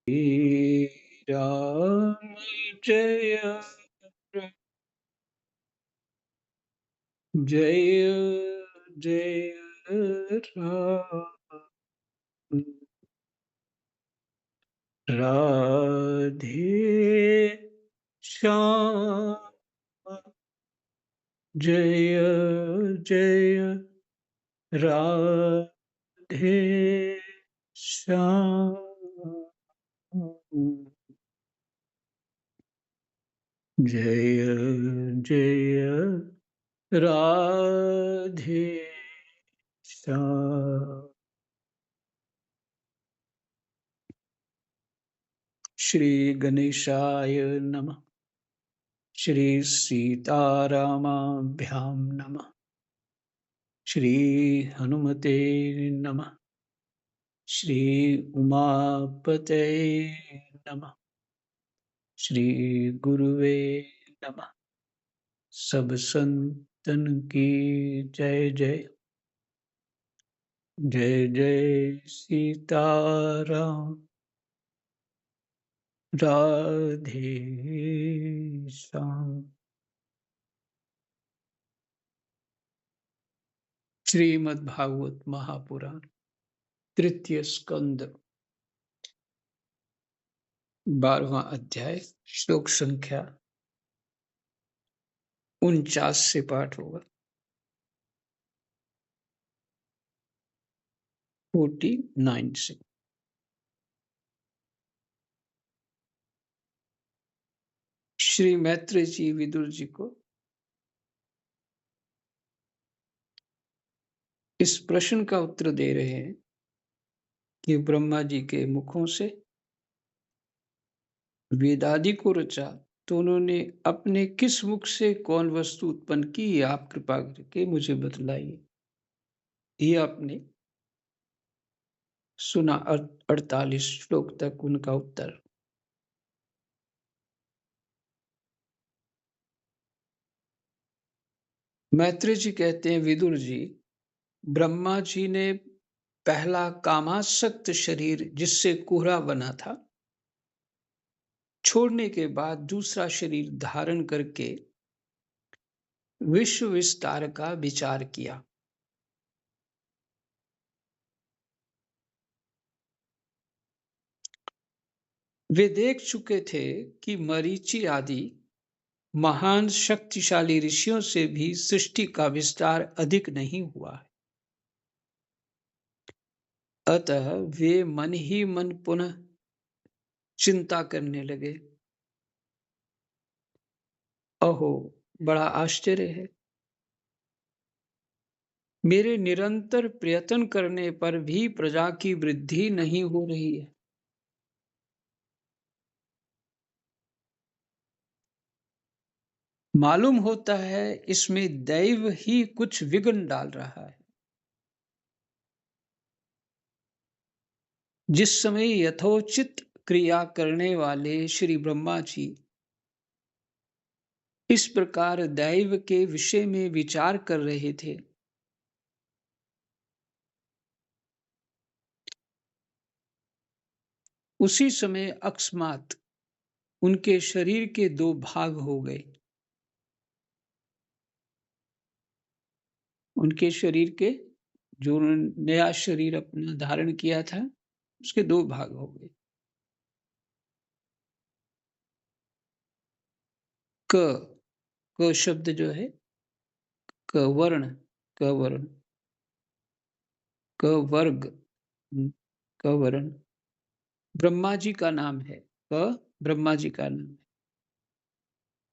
राम जय जय जय राम राधे श्याम जय जय राधे श्याम जय जय राधे श्याम। श्री गणेशाय नमः। श्री सीतारामाभ्यां नमः। श्री हनुमते नमः। श्री उमापते नमः। श्री गुरुवे नमः। सब संतन की जय जय। जय जय सीताराम। राधे श्याम। श्रीमद् भागवत महापुराण तृतीय स्कंद 12वां अध्याय श्लोक संख्या 49 से पाठ होगा। 49 से। श्री मैत्री जी विदुर जी को इस प्रश्न का उत्तर दे रहे हैं कि ब्रह्मा जी के मुखों से वेदादि को रचा, तो उन्होंने अपने किस मुख से कौन वस्तु उत्पन्न की, ये आप कृपा करके मुझे बतलाइए। ये आपने सुना 48 श्लोक तक उनका उत्तर। मैत्री जी कहते हैं, विदुर जी, ब्रह्मा जी ने पहला कामासक्त शरीर जिससे कोहरा बना था छोड़ने के बाद दूसरा शरीर धारण करके विश्व विस्तार का विचार किया। वे देख चुके थे कि मरीचि आदि महान शक्तिशाली ऋषियों से भी सृष्टि का विस्तार अधिक नहीं हुआ है। अतः वे मन ही मन पुनः चिंता करने लगे। अहो, बड़ा आश्चर्य है, मेरे निरंतर प्रयत्न करने पर भी प्रजा की वृद्धि नहीं हो रही है। मालूम होता है इसमें दैव ही कुछ विघ्न डाल रहा है। जिस समय यथोचित क्रिया करने वाले श्री ब्रह्मा जी इस प्रकार दैव के विषय में विचार कर रहे थे, उसी समय अकस्मात उनके शरीर के दो भाग हो गए। उनके शरीर के जो नया शरीर अपना धारण किया था उसके दो भाग हो गए। क क शब्द जो है कवर्ण, कवर्ण, कवर्ग, कवर्ण ब्रह्मा जी का नाम है। क ब्रह्मा जी का नाम है।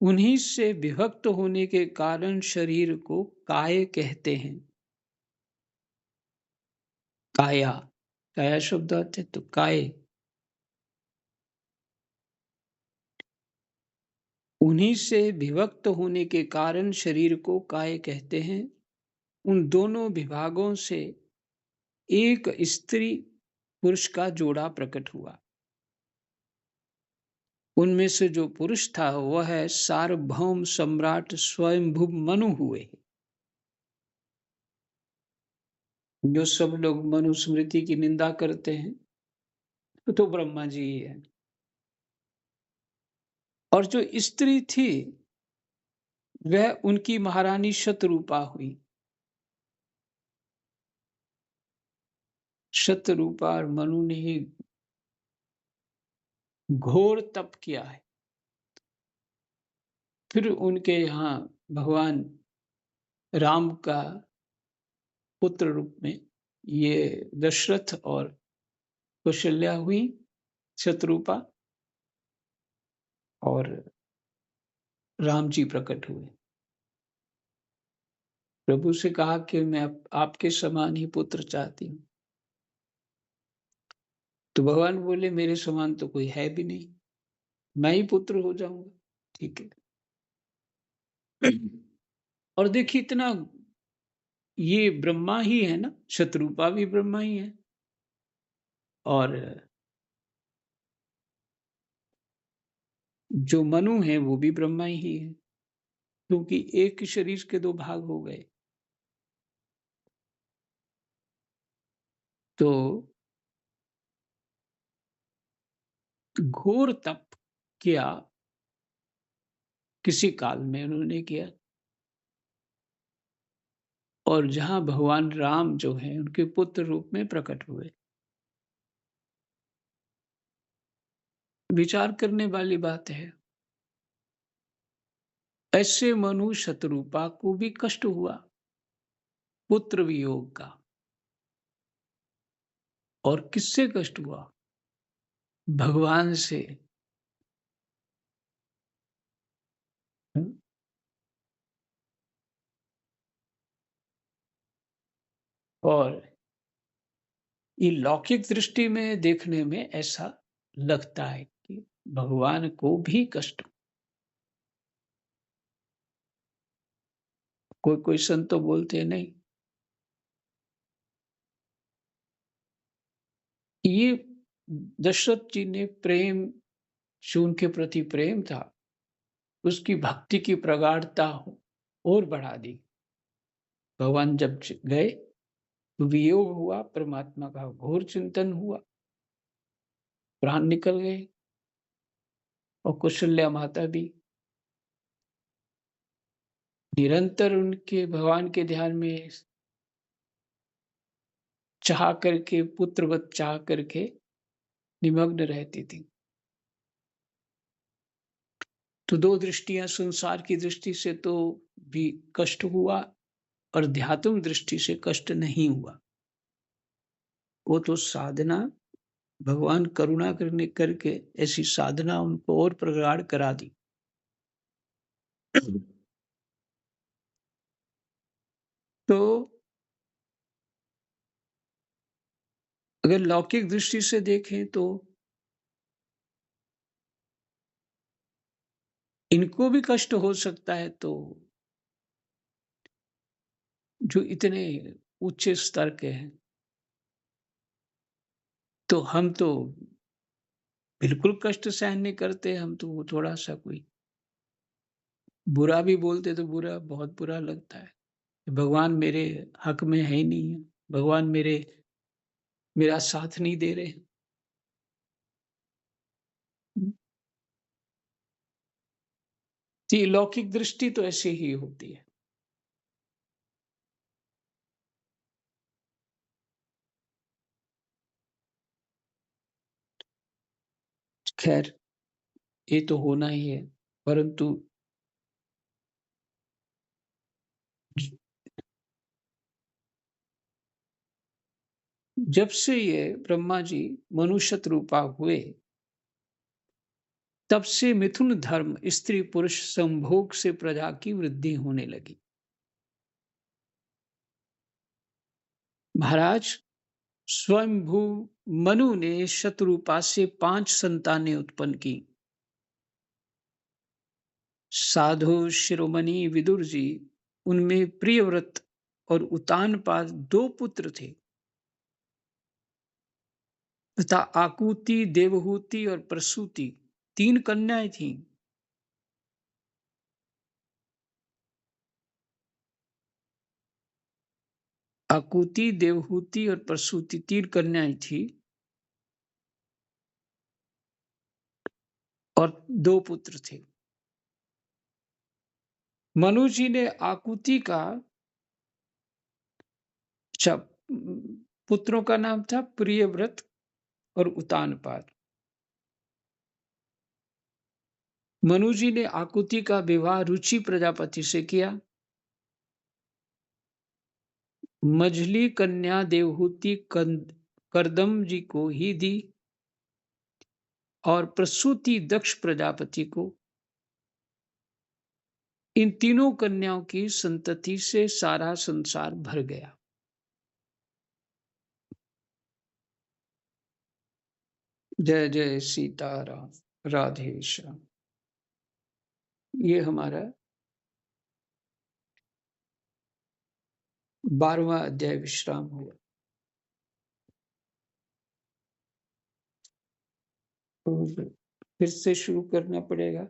उन्हीं से विभक्त होने के कारण शरीर को काय कहते हैं। काया, काया शब्द आते तो काय। उन्हीं से विभक्त होने के कारण शरीर को काय कहते हैं। उन दोनों विभागों से एक स्त्री पुरुष का जोड़ा प्रकट हुआ। उनमें से जो पुरुष था वह सार्वभौम सम्राट स्वयंभू मनु हुए। जो सब लोग मनुस्मृति की निंदा करते हैं, तो ब्रह्मा जी ही है। और जो स्त्री थी, वह उनकी महारानी शतरूपा हुई। शतरूपा और मनु ने ही घोर तप किया है। फिर उनके यहाँ भगवान राम का पुत्र रूप में ये दशरथ और कौशल्या हुई, शतरूपा, और राम जी प्रकट हुए। प्रभु से कहा कि मैं आपके समान ही पुत्र चाहती हूँ। तो भगवान बोले मेरे समान तो कोई है भी नहीं, मैं ही पुत्र हो जाऊंगा। ठीक है। और देखिए इतना, ये ब्रह्मा ही है ना, शत्रुपा भी ब्रह्मा ही है, और जो मनु है वो भी ब्रह्मा ही है, क्योंकि एक शरीर के दो भाग हो गए। तो घोर तप किया, किसी काल में उन्होंने किया, और जहां भगवान राम जो है उनके पुत्र रूप में प्रकट हुए। विचार करने वाली बात है। ऐसे मनु शतरूपा को भी कष्ट हुआ पुत्र वियोग का। और किससे कष्ट हुआ? भगवान से। हम्म, और ये लौकिक दृष्टि में देखने में ऐसा लगता है कि भगवान को भी कष्ट। कोई कोई संत तो बोलते हैं नहीं, ये दशरथ जी ने प्रेम, जो उनके प्रति प्रेम था, उसकी भक्ति की प्रगाढ़ता और बढ़ा दी। भगवान जब गए तो वियोग हुआ, परमात्मा का घोर चिंतन हुआ, प्राण निकल गए, और कौशल्या माता भी निरंतर उनके भगवान के ध्यान में चाह करके, पुत्रवत चाह करके निमग्न रहती थी। तो दो दृष्टियां, संसार की दृष्टि से तो भी कष्ट हुआ, और ध्यात्म दृष्टि से कष्ट नहीं हुआ। वो तो साधना, भगवान करुणा करने करके ऐसी साधना उनको और प्रगाढ़ करा दी। तो अगर लौकिक दृष्टि से देखें तो इनको भी कष्ट हो सकता है, तो जो इतने उच्च स्तर के हैं, तो हम तो बिल्कुल कष्ट सहन नहीं करते। हम तो वो थोड़ा सा कोई बुरा भी बोलते तो बुरा, बहुत बुरा लगता है। भगवान मेरे हक में है ही नहीं है, भगवान मेरा साथ नहीं दे रहे हैं। तो ये लौकिक दृष्टि तो ऐसे ही होती है। खैर, ये तो होना ही है, परंतु जब से ये ब्रह्मा जी मनुष्य रूपा हुए, तब से मिथुन धर्म, स्त्री पुरुष संभोग से प्रजा की वृद्धि होने लगी। महाराज, स्वयंभू मनु ने शतरूपा से 5 संतानें उत्पन्न की। साधु शिरोमणि विदुर जी, उनमें प्रियव्रत और उतानपाद 2 पुत्र थे, तथा आकुति, देवहूति और प्रसूति 3 कन्याएं थीं। आकुति, देवहूति और प्रसूति 3 कन्याएं थी। और 2 पुत्र थे। मनु जी ने आकुति का अच्छा पुत्रों का नाम था प्रियव्रत और उतानपाद। मनु जी ने आकुति का विवाह रुचि प्रजापति से किया। मझली कन्या देवहूति करदम जी को ही दी और प्रसूति दक्ष प्रजापति को। इन तीनों कन्याओं की संतति से सारा संसार भर गया। जय जय सीताराम, राधे श्याम। ये हमारा 12वां अध्याय विश्राम हुआ। तो फिर से शुरू करना पड़ेगा।